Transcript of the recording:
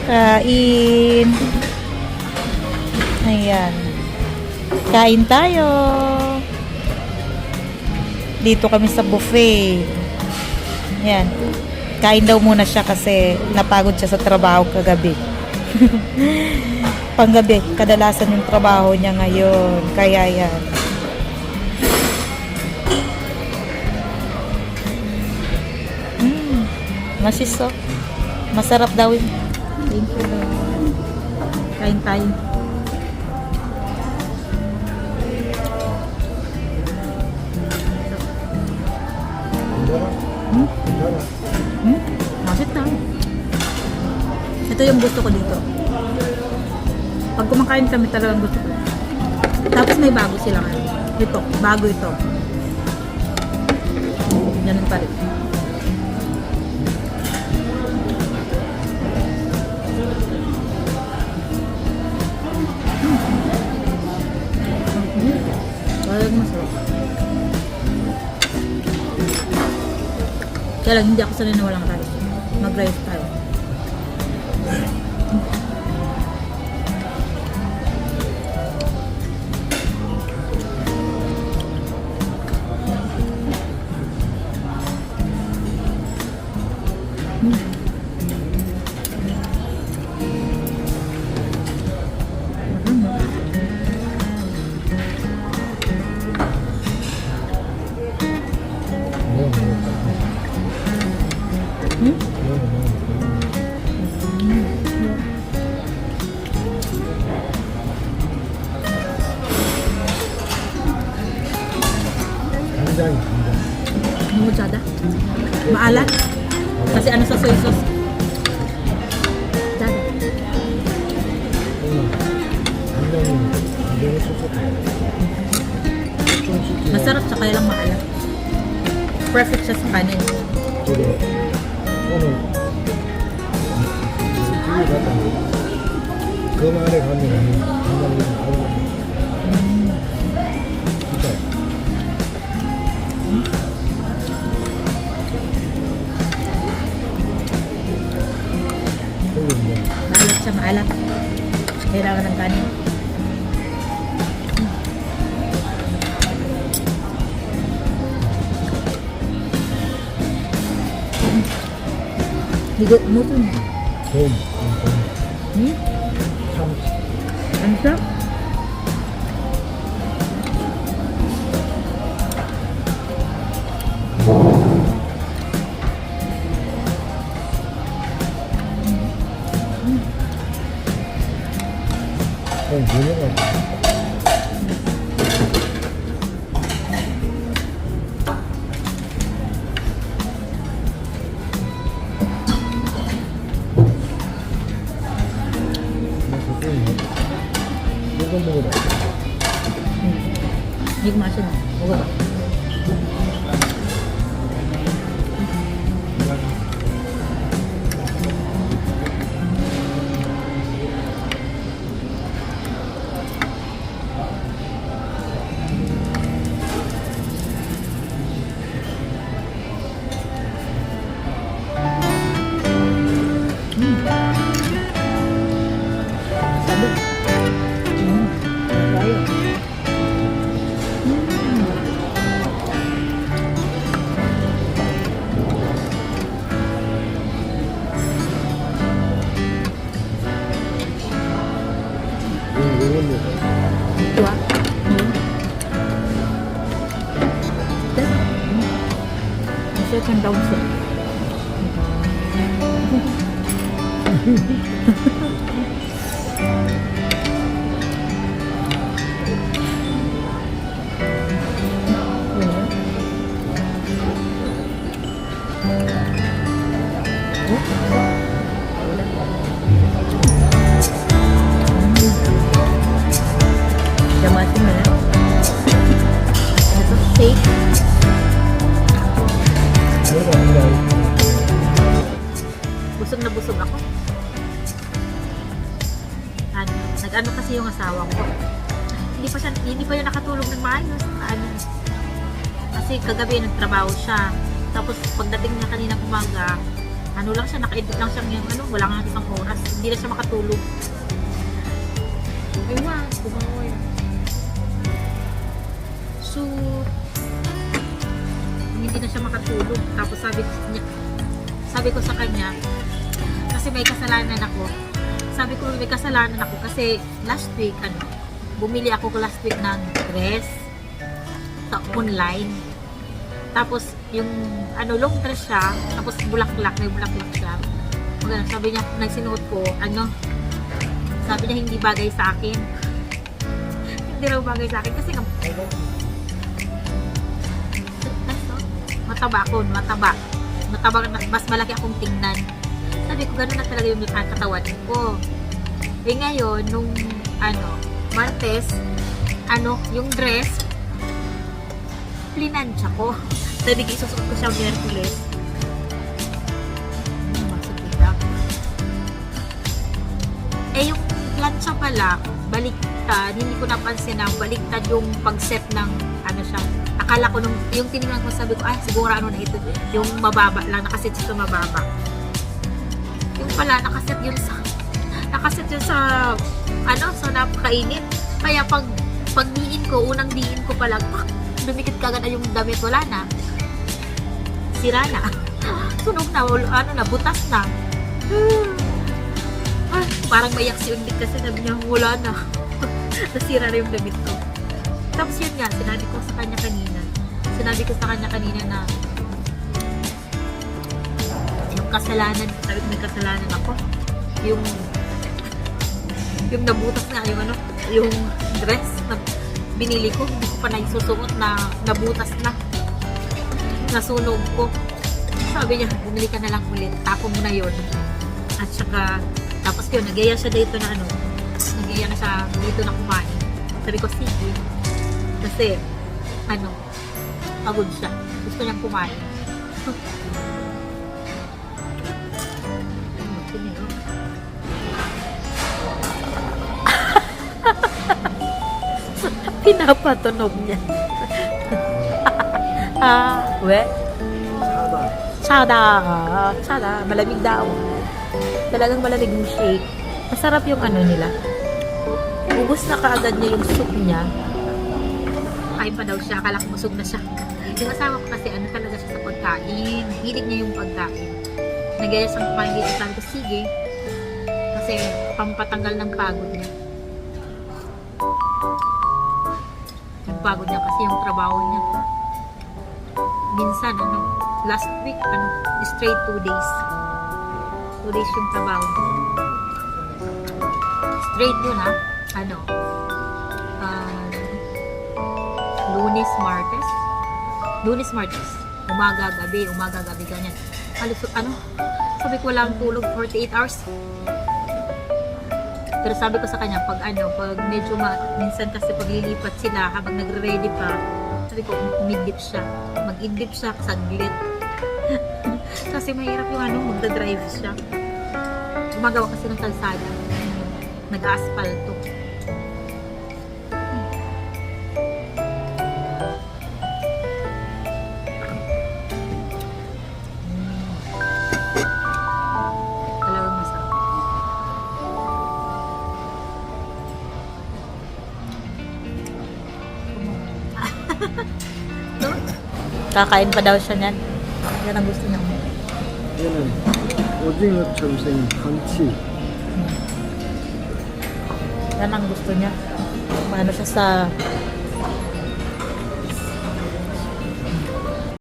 Kain. Ayan. Kain tayo. Dito kami sa buffet. Ayan. Kain daw muna siya kasi napagod siya sa trabaho kagabi. Panggabi, kadalasan yung trabaho niya ngayon. Kaya yan. Masiso. Masarap daw yun. Thank you, Lord. Kain tayo. Masit na. Ito yung gusto ko dito. Pag kumakain kami talagang gusto ko. Tapos may bago sila ngayon. Ito, bago ito. Ganun pa rin. Talagang masarap. Kaya lang hindi ako sanay na walang rice. Mag-rice tayo. Muchada. Maalat. Kasi ano sa soy sauce. Dada. Masarap sa kaya lang maalat. Perfect siya sa kanin. Maalat siya, maalat. Kailangan ng kanin. Higit mo ito. Ano siya? Hindi ko masin. Huwag ba? Tua. Masih kan daun sih. Busog na busog ako. Nag-ano kasi yung asawa ko. Hindi pa yun nakatulog ng maayos. Kasi kagabi nagtrabaho siya. Tapos pagdating niya kanina umaga, ano lang siya, naka-edit lang siya yung ano, wala nga isang oras. Hindi na siya makatulog. Ay, ma, bumangoy. So, hindi na siya makatulog. Tapos sabi ko sa kanya, kasi may kasalanan ako. Sabi ko may kasalanan ako kasi last week, bumili ako last week ng dress sa online. Tapos, yung long dress siya, tapos bulaklak, may bulaklak siya. Maganda, sabi niya, nagsinuot ko, sabi niya hindi bagay sa akin. Hindi raw bagay sa akin kasi mataba ako, mataba, mas malaki akong tingnan. Sabi ko, gano'n na talaga yung katawan ko. Eh ngayon, nung Martes, yung dress, plinansya ko. Sabi ko, isusuot ko siya Miyerkules. Masakita. Eh, yung plancha pala, baliktad, hindi ko napansin na baliktad yung pag-set ng siya. Akala ko yung tinignan ko, sabi ko, siguro na ito. Yung mababa lang, nakaset siya sa mababa. Yung pala, nakaset yun sa sa napakainit. Kaya pag diin ko, unang diin ko pa lang, dumikit kagad na yung damit, wala na. Sira na. Sunog na, butas na. Parang mayak si Undit kasi sabi niya, wala na. Nasira na yung damit ko. Tapos yun nga, sinabi ko sa kanya kanina na yung kasalanan, sabi ko may kasalanan ako. Yung nabutas nga, yung dress na binili ko, hindi ko pa na isusuot na nabutas na. Nasunog ko. Sabi niya, bumili ka na lang ulit. Tapo mo na yun. At saka, tapos yun, nagaya siya dito na nagaya na siya dito na kumain. Sabi ko, sige. Kasi, pagod siya. Gusto niyang kumain. Pinapatunog niya. We? Tsada. Malamig daw. Talagang malamig yung shake. Masarap yung nila. Ubus na kaagad niya yung soup niya. Kain pa daw siya. Akala ko busog na siya. Yung asawa ko kasi talaga siya sa pagkain. Hilig niya yung pagkain. Nagaya siyang kumain dito. Sabi ko, sige. Kasi pampatanggal ng pagod niya. Yung pagod niya kasi yung trabaho niya. Minsan, last week, straight 2 days. 2 days yung trabaho niya. Straight yun, Lunes, Martes. Umaga, gabi, ganyan. Halos, sabi ko walang tulog 48 hours. Pero sabi ko sa kanya, pag medyo minsan kasi paglilipat sila, habang nagre-ready pa, sabi ko, umidlip siya. Mag-idlip siya, saglit. Kasi mahirap yung magdadrive siya. Gumagawa kasi ng kalsada. Nag-asfalto. Talagang masarap. Kakain pa daw siya niyan. Yan ang gusto niya. 얘는 오징어처럼 생긴 한치. Yan ang gusto niya. Paano siya sa